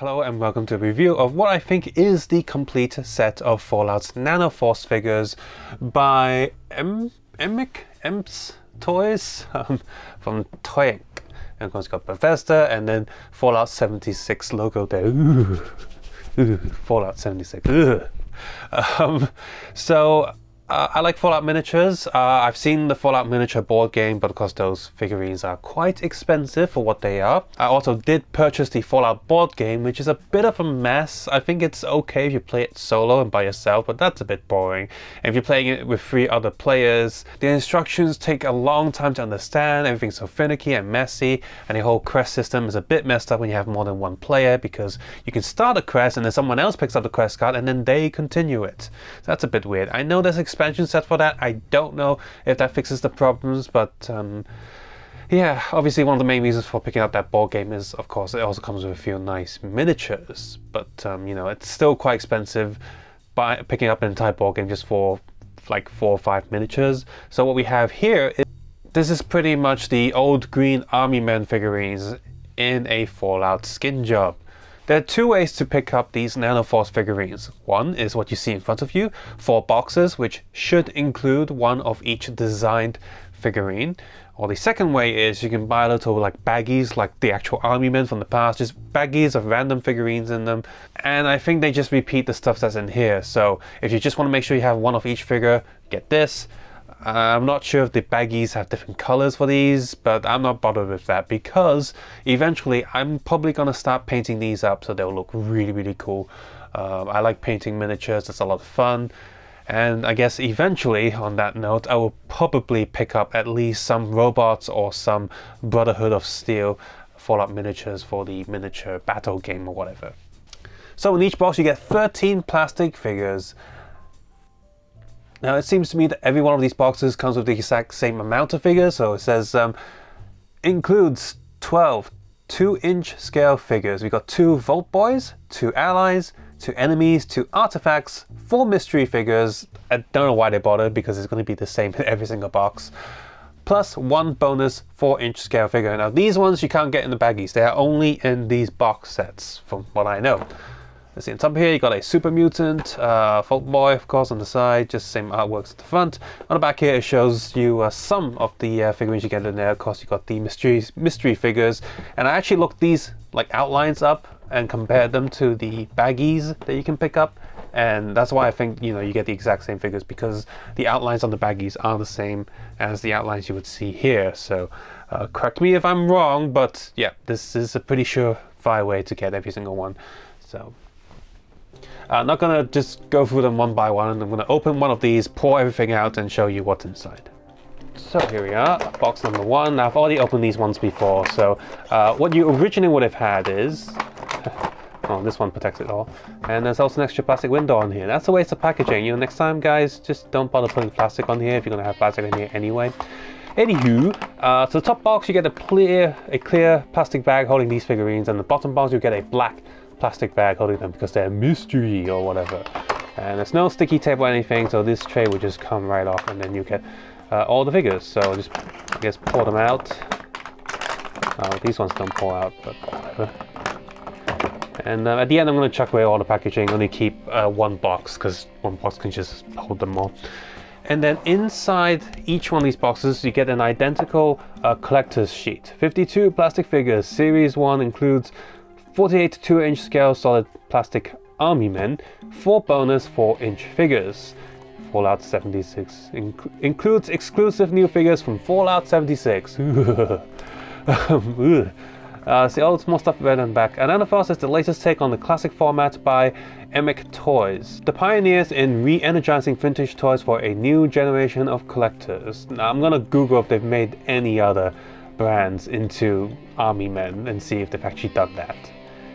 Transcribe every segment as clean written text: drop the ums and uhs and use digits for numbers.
Hello and welcome to a review of what I think is the complete set of Fallout's Nanoforce figures by Emps Toys from Toynk. And of course got Bethesda and then Fallout 76 logo there. Fallout 76. I like Fallout miniatures. I've seen the Fallout miniature board game, but of course those figurines are quite expensive for what they are. I also did purchase the Fallout board game, which is a bit of a mess. I think it's okay if you play it solo and by yourself, but that's a bit boring. And if you're playing it with 3 other players, the instructions take a long time to understand, everything's so finicky and messy, and the whole quest system is a bit messed up when you have more than one player, because you can start a quest and then someone else picks up the quest card and then they continue it. So that's a bit weird. I know there's expansion set for that. I don't know if that fixes the problems, but yeah, obviously one of the main reasons for picking up that board game is, of course, it also comes with a few nice miniatures, but you know, it's still quite expensive by picking up an entire board game just for like 4 or 5 miniatures. So what we have here is, this is pretty much the old green army men figurines in a Fallout skin job. There are 2 ways to pick up these Nanoforce figurines. One is what you see in front of you, 4 boxes, which should include one of each designed figurine. Or the second way is you can buy little like baggies, like the actual army men from the past, just baggies of random figurines in them. And I think they just repeat the stuff that's in here. So if you just want to make sure you have one of each figure, get this. I'm not sure if the baggies have different colors for these, but I'm not bothered with that because eventually I'm probably going to start painting these up so they'll look really cool. I like painting miniatures, it's a lot of fun. And I guess eventually, on that note, I will probably pick up at least some robots or some Brotherhood of Steel Fallout miniatures for the miniature battle game or whatever. So in each box you get 13 plastic figures. Now it seems to me that every one of these boxes comes with the exact same amount of figures, so it says includes 12 2-inch scale figures. We've got 2 Vault Boys, 2 allies, 2 enemies, 2 artifacts, 4 mystery figures. I don't know why they bothered because it's going to be the same in every single box. Plus 1 bonus 4-inch scale figure. Now these ones you can't get in the baggies, they are only in these box sets from what I know. Let's see, on top here you got a super mutant, Vault Boy of course on the side, just same artworks at the front. On the back here it shows you some of the figurines you get in there. Of course you got the mystery figures, and I actually looked these like outlines up and compared them to the baggies that you can pick up, and that's why I think, you know, you get the exact same figures, because the outlines on the baggies are the same as the outlines you would see here. So correct me if I'm wrong, but yeah, this is a pretty surefire way to get every single one. So I'm not going to just go through them one by one. I'm going to open one of these, pour everything out and show you what's inside. So here we are, box number 1. Now I've already opened these ones before, so what you originally would have had is oh, this one protects it all, and there's also an extra plastic window on here. That's a waste of packaging. You know, next time guys, just don't bother putting plastic on here if you're going to have plastic in here anyway. Anywho, so the top box you get a clear plastic bag holding these figurines, and the bottom box you get a black plastic bag holding them because they're mystery or whatever. And there's no sticky tape or anything, so this tray will just come right off and then you get all the figures. So just, I guess, pour them out. These ones don't pour out, but whatever. And at the end I'm going to chuck away all the packaging, only keep 1 box because 1 box can just hold them all. And then inside each one of these boxes you get an identical collector's sheet. 52 plastic figures. Series 1 includes 48 2-inch scale solid plastic army men, 4 bonus 4-inch figures. Fallout 76 includes exclusive new figures from Fallout 76. See, all this more stuff red and back. And Nanoforce is the latest take on the classic format by Imgur Toys, the pioneers in re-energizing vintage toys for a new generation of collectors. Now I'm gonna Google if they've made any other brands into army men and see if they've actually done that.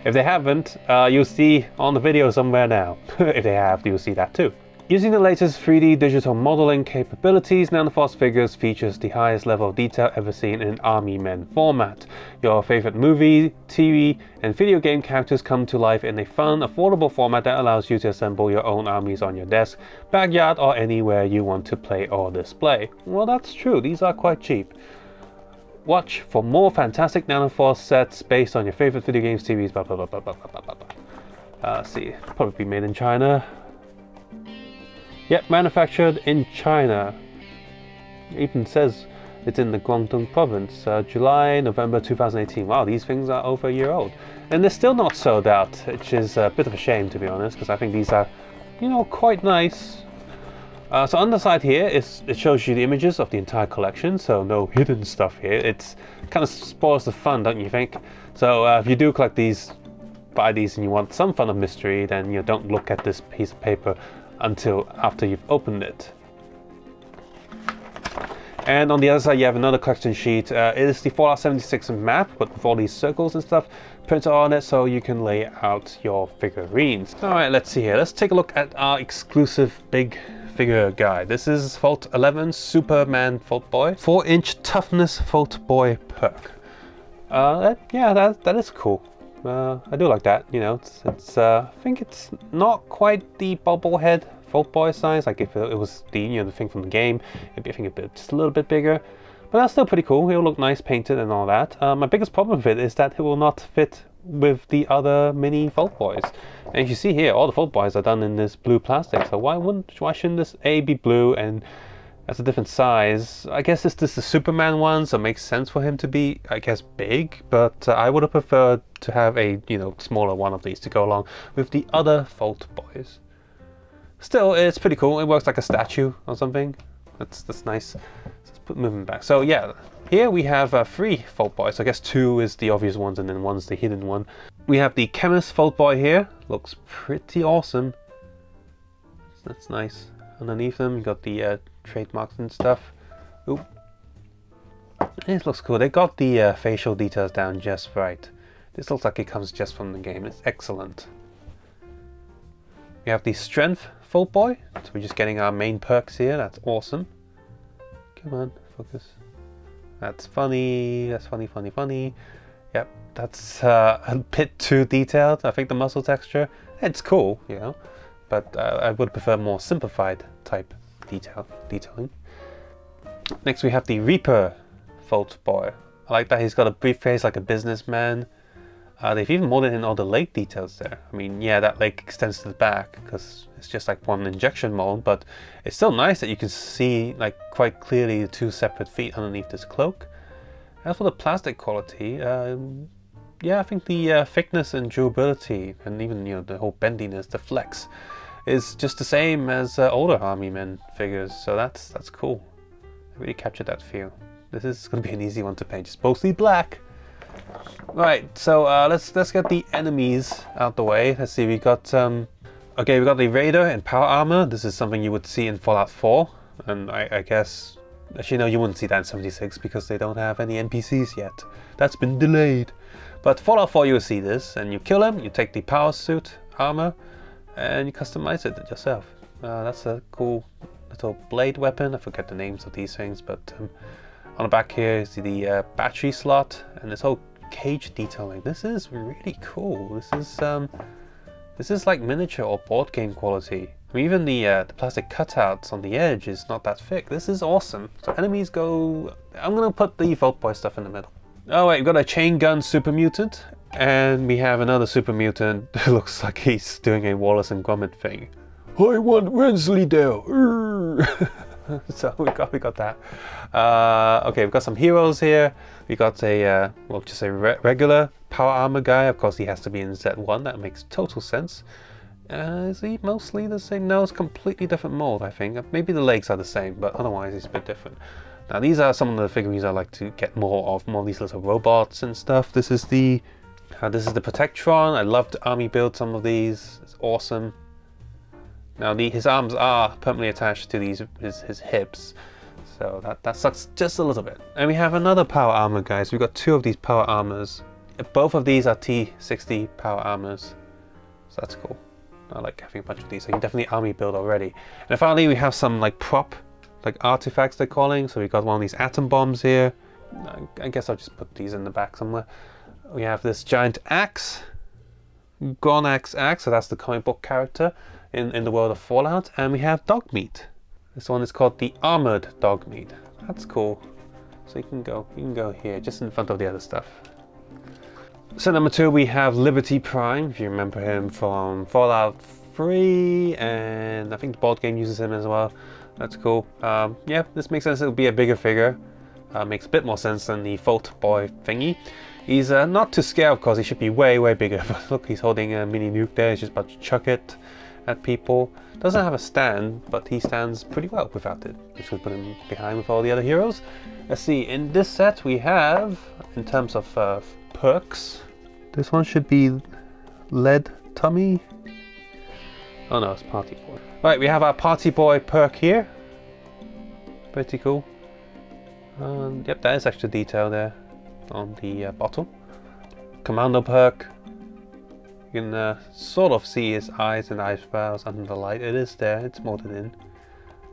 If they haven't, you'll see on the video somewhere now. If they have, you'll see that too. Using the latest 3D digital modeling capabilities, Nanoforce figures features the highest level of detail ever seen in army men format. Your favorite movie, TV, and video game characters come to life in a fun, affordable format that allows you to assemble your own armies on your desk, backyard, or anywhere you want to play or display. Well, that's true, these are quite cheap. Watch for more fantastic Nanoforce sets based on your favorite video games, TVs, blah blah blah blah blah blah blah blah. Let's see, probably made in China. Yep, manufactured in China. It even says it's in the Guangdong province. July, November 2018. Wow, these things are over a year old. And they're still not sold out, which is a bit of a shame, to be honest, because I think these are, you know, quite nice. So on the side here, it shows you the images of the entire collection, so no hidden stuff here. It's kind of spoils the fun, don't you think? So if you do collect these, buy these, and you want some fun of mystery, then you don't look at this piece of paper until after you've opened it. And on the other side, you have another collection sheet. It is the Fallout 76 map, but with all these circles and stuff printed on it, so you can lay out your figurines. All right, let's see here. Let's take a look at our exclusive big figure guide. This is Vault 11 Superman Vault Boy, 4-inch toughness Vault Boy perk. Yeah, that is cool. I do like that. You know, it's I think it's not quite the bobblehead Vault Boy size. Like if it was the the thing from the game, it'd be I think just a little bit bigger. But that's still pretty cool. It'll look nice painted and all that. My biggest problem with it is that it will not fit with the other mini Vault Boys. And as you see here, all the Vault Boys are done in this blue plastic. So why shouldn't this be blue and that's a different size? I guess this is the Superman one, so it makes sense for him to be, I guess, big. But I would have preferred to have a smaller one of these to go along with the other Vault Boys. Still, it's pretty cool. It works like a statue or something. That's nice. Let's put moving back. So yeah, here we have 3 Vault Boys. I guess 2 is the obvious ones and then 1's the hidden one. We have the Chemist Vault Boy here. Looks pretty awesome. That's nice. Underneath them, you got the trademarks and stuff. Oop. This looks cool. They got the facial details down just right. This looks like it comes just from the game. It's excellent. We have the Strength Vault Boy. So we're just getting our main perks here. That's awesome. Come on, focus. That's funny. That's funny, funny, funny. Yep, that's a bit too detailed. I think the muscle texture, it's cool, but I would prefer more simplified type detailing. Next we have the Reaper Vault Boy. I like that he's got a briefcase like a businessman. They've even molded in all the leg details there. I mean, yeah, that leg extends to the back because it's just like one injection mold, but it's still nice that you can see like quite clearly the 2 separate feet underneath this cloak. As for the plastic quality, yeah, I think the thickness and durability and even the whole bendiness, the flex, is just the same as older Army Men figures, so that's cool. I really captured that feel. This is going to be an easy one to paint, just mostly black. Right, so let's get the enemies out the way. Let's see, we got okay, we got the Raider in power armor. This is something you would see in Fallout 4, and I guess actually no, you wouldn't see that in 76 because they don't have any NPCs yet. That's been delayed. But Fallout 4 you will see this, and you kill him, you take the power suit armor, and you customize it yourself. That's a cool little blade weapon. I forget the names of these things, but on the back here you see the battery slot and this whole cage detailing. This is really cool. This is like miniature or board game quality. I mean, even the plastic cutouts on the edge is not that thick. This is awesome. So enemies go... I'm gonna put the Vault Boy stuff in the middle. Oh wait, we've got a chain gun super mutant, and we have another super mutant who looks like he's doing a Wallace and Gromit thing. I want Wensleydale. So we got that. Okay, we've got some heroes here. We got a well, just a regular power armor guy. Of course, he has to be in Z1. That makes total sense. Is he mostly the same? No, it's completely different mold. I think maybe the legs are the same, but otherwise he's a bit different. Now these are some of the figurines I like to get more of these little robots and stuff. This is the Protectron. I love to army build some of these. It's awesome. Now his arms are permanently attached to his hips, so that sucks just a little bit. And we have another power armor, guys. We've got 2 of these power armors. Both of these are T60 power armors, so that's cool. I like having a bunch of these, so you can definitely army build already. And finally we have some like prop, like artifacts they're calling. So we got one of these atom bombs here. I guess I'll just put these in the back somewhere. We have this giant axe, Gonax axe, so that's the comic book character in the world of Fallout. And we have Dogmeat. This one is called the Armored Dogmeat. That's cool. So you can go here, just in front of the other stuff. So number 2, we have Liberty Prime. If you remember him from Fallout 3, and I think the board game uses him as well. That's cool. Yeah, this makes sense. It'll be a bigger figure. Makes a bit more sense than the Fault Boy thingy. He's not to scale, of course. He should be way, way bigger. But look, he's holding a mini nuke there. He's just about to chuck it at people. Doesn't have a stand, but he stands pretty well without it. Just gonna put him behind with all the other heroes. Let's see. In this set, we have, in terms of perks, this one should be Lead Tummy. Oh no, it's Party Boy. Right, we have our Party Boy perk here. Pretty cool. Yep, that is extra detail there on the bottle. Commando perk. You can sort of see his eyes and eyebrows under the light. It is there, it's molded in.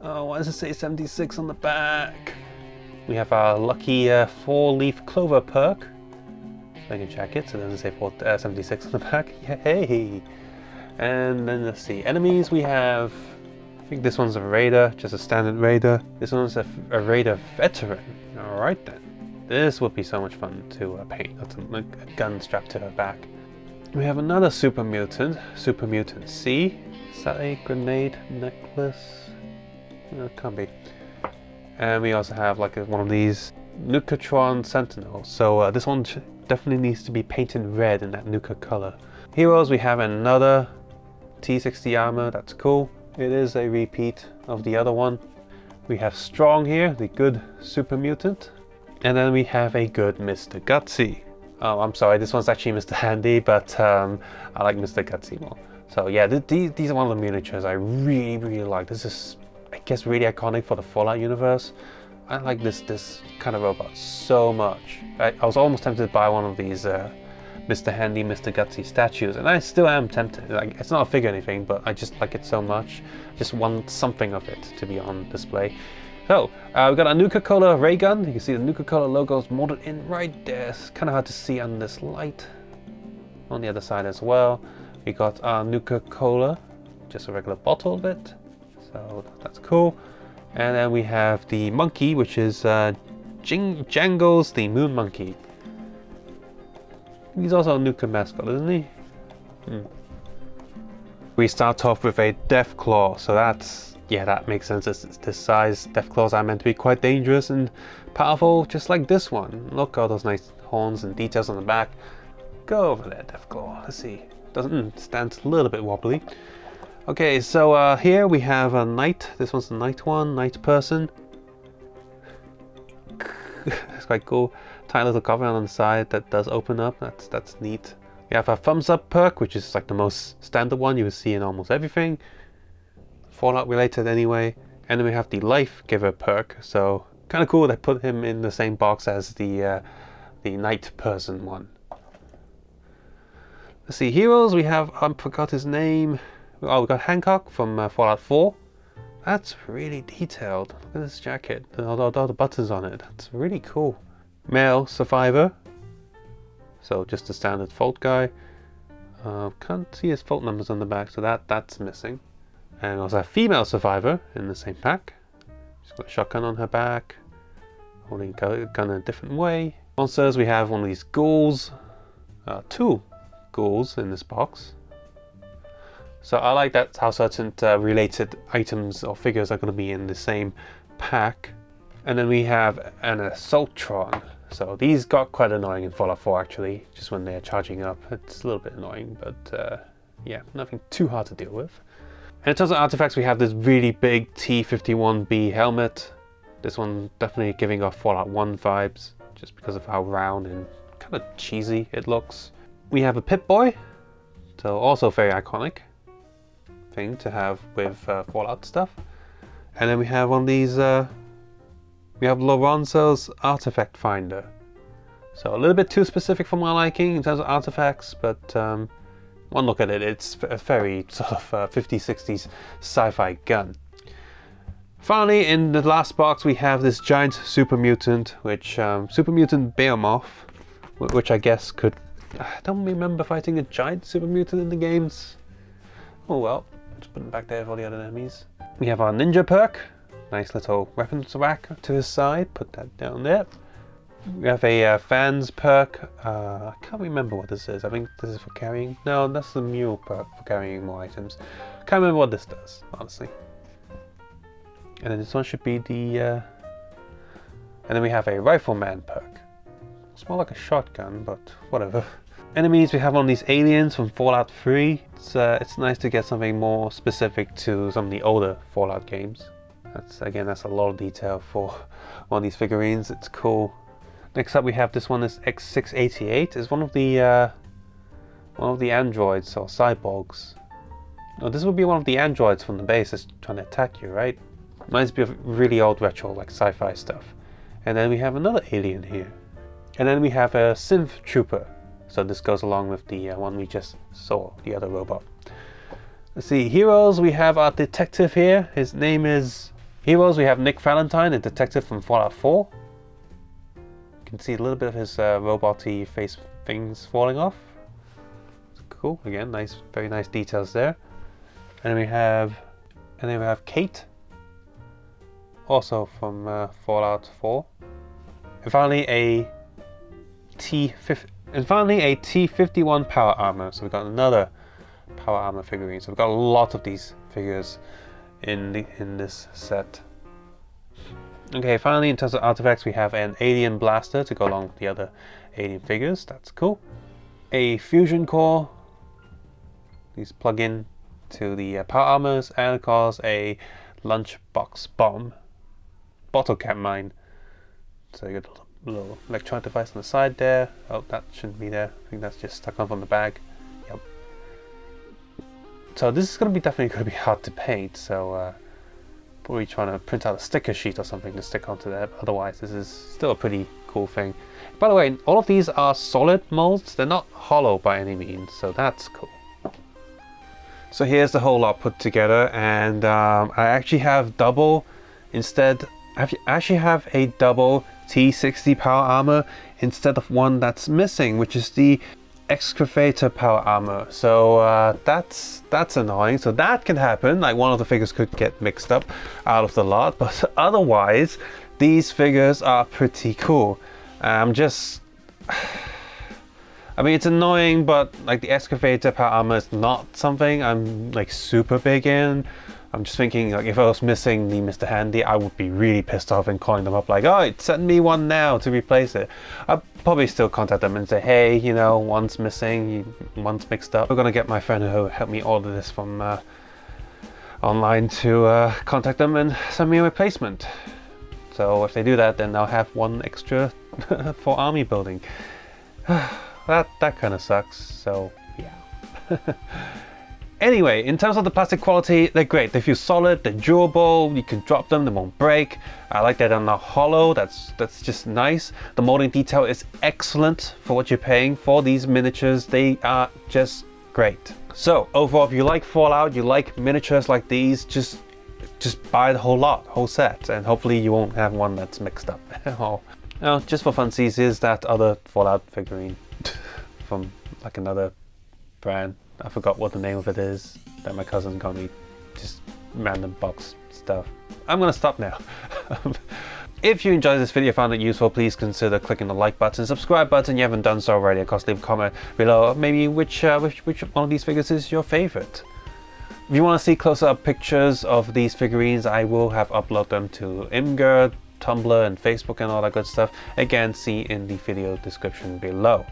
Oh, why does it say 76 on the back? We have our lucky 4-leaf clover perk. So you can check it, so it doesn't say 76 on the back. Yay! And then let's see, enemies we have, I think this one's a raider, just a standard raider. This one's a raider veteran. Alright then. This would be so much fun to paint. That's a gun strapped to her back. We have another super mutant C. Is that a grenade necklace? No, it can't be. And we also have like one of these Nucatron Sentinels. So this one definitely needs to be painted red in that Nuka color. Heroes, we have another T60 armor. That's cool. It is a repeat of the other one. We have Strong here, the good super mutant. And then we have a good Mr. Gutsy. Oh, I'm sorry, this one's actually Mr. Handy, but I like Mr. Gutsy more. So yeah, these are one of the miniatures I really, really like. This is, I guess, really iconic for the Fallout universe. I like this kind of robot so much. I was almost tempted to buy one of these Mr. Handy, Mr. Gutsy statues, and I still am tempted. Like, it's not a figure or anything, but I just like it so much. Just want something of it to be on display. So, we've got a Nuka-Cola ray gun. You can see the Nuka-Cola logo is molded in right there. It's kind of hard to see on this light. On the other side as well, we got our Nuka-Cola, just a regular bottle of it. So that's cool. And then we have the monkey, which is Jangles the Moon Monkey. He's also a Nuka mascot, isn't he? We start off with a Deathclaw, so that's, yeah, that makes sense. It's this size. Deathclaws are meant to be quite dangerous and powerful, just like this one. Look, all those nice horns and details on the back. Go over there, Deathclaw. Let's see. Doesn't stand a little bit wobbly. Okay, so here we have a knight. This one's the knight one, knight person. That's quite cool. Tiny little cover on the side that does open up. That's neat. We have a thumbs up perk, which is like the most standard one you will see in almost everything. Fallout related anyway. And then we have the life giver perk. So kind of cool they put him in the same box as the knight person one. Let's see, heroes. We have, I forgot his name. Oh, we got Hancock from Fallout 4. That's really detailed. Look at this jacket. All the buttons on it. That's really cool. Male survivor. So just a standard fault guy. Can't see his fault numbers on the back, so that's missing. And we also have female survivor in the same pack. She's got a shotgun on her back, holding a gun in a different way. Monsters, we have one of these ghouls. 2 ghouls in this box. So I like that how certain related items or figures are going to be in the same pack. And then we have an Assaultron. So these got quite annoying in Fallout 4 actually, just when they're charging up. It's a little bit annoying, but yeah, nothing too hard to deal with. And in terms of artifacts, we have this really big T-51B helmet. This one definitely giving off Fallout 1 vibes, just because of how round and kind of cheesy it looks. We have a Pip-Boy, so also very iconic thing to have with Fallout stuff. And then we have one of these, we have Lorenzo's Artifact Finder. So a little bit too specific for my liking in terms of artifacts, but one look at it, it's a very sort of 50s, 60s sci-fi gun. Finally, in the last box, we have this giant super mutant, which super mutant Behemoth, which I guess could, I don't remember fighting a giant super mutant in the games. Oh well, just put it back there for the other enemies. We have our ninja perk, Nice little weapons rack to his side. Put that down there. We have a fans perk. I can't remember what this is. I think this is for carrying. No, that's the mule perk for carrying more items. Can't remember what this does, honestly. And then this one should be the... and then we have a rifleman perk. It's more like a shotgun, but whatever. Enemies, we have one of these aliens from Fallout 3. It's nice to get something more specific to some of the older Fallout games. That's a lot of detail for one of these figurines. It's cool. Next up we have this one, this X688. It's one of the androids or cyborgs. Oh, this would be one of the androids from the base that's trying to attack you, right? Reminds me of really old retro, like sci-fi stuff. And then we have another alien here. And then we have a synth trooper. So this goes along with the one we just saw, the other robot. Let's see, heroes, we have our detective here. His name is... Heroes, we have Nick Valentine, a detective from Fallout 4. You can see a little bit of his robot-y face things falling off. It's cool, again, nice, very nice details there. And then we have Kate, also from Fallout 4. And finally a T51 power armor. So we've got another power armor figurine. So we've got a lot of these figures in this set. Okay, finally in terms of artifacts, we have an alien blaster to go along with the other alien figures. That's cool. A fusion core. These plug in to the power armors, and of course a lunchbox bomb, bottle cap mine. So you got a little electronic device on the side there. Oh, that shouldn't be there. I think that's just stuck on from the bag. Yep. So this is definitely going to be hard to paint. So probably trying to print out a sticker sheet or something to stick onto there. Otherwise, this is still a pretty cool thing. By the way, all of these are solid molds. They're not hollow by any means, so that's cool. So here's the whole lot put together, and I actually have double instead. I actually have a double T60 power armor instead of one that's missing, which is the excavator power armor. So that's annoying. So that can happen, like one of the figures could get mixed up out of the lot, but otherwise these figures are pretty cool. I mean, it's annoying, but like the excavator power armor is not something I'm like super big in. I'm just thinking, like, if I was missing the Mr. Handy, I would be really pissed off and calling them up like, oh, send me one now to replace it. I'd probably still contact them and say, hey, you know, one's missing, one's mixed up. I'm gonna get my friend who helped me order this from online to contact them and send me a replacement. So if they do that, then I'll have one extra for army building. That kind of sucks, so yeah. Anyway, in terms of the plastic quality, they're great. They feel solid, they're durable, you can drop them, they won't break. I like that they're not hollow, that's just nice. The molding detail is excellent for what you're paying for these miniatures. They are just great. So overall, if you like Fallout, you like miniatures like these, just buy the whole lot, whole set, and hopefully you won't have one that's mixed up. Now, just for funsies, here's that other Fallout figurine from like another brand. I forgot what the name of it is, that my cousin got me, just random box stuff. I'm gonna stop now. If you enjoyed this video, found it useful, please consider clicking the like button, subscribe button if you haven't done so already. Of course, leave a comment below, maybe which one of these figures is your favorite. If you want to see closer up pictures of these figurines, I will have uploaded them to Imgur, Tumblr, and Facebook and all that good stuff. Again, see in the video description below.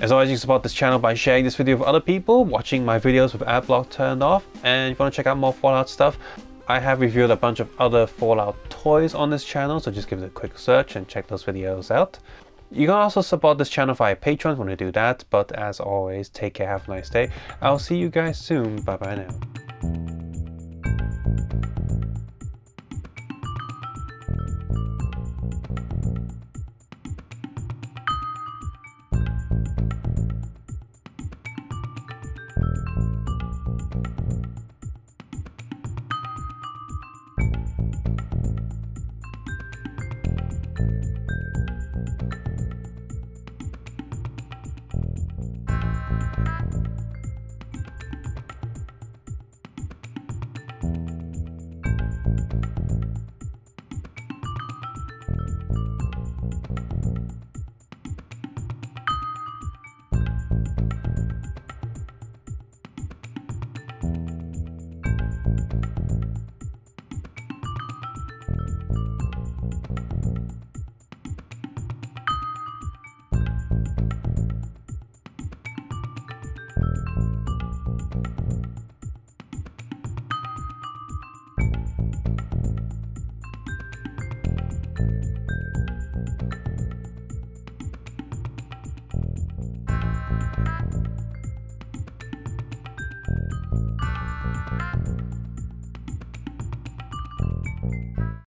As always, you can support this channel by sharing this video with other people, watching my videos with ad block turned off, and if you want to check out more Fallout stuff, I have reviewed a bunch of other Fallout toys on this channel, so just give it a quick search and check those videos out. You can also support this channel via Patreon if you want to do that, but as always, take care, have a nice day. I'll see you guys soon, bye bye now.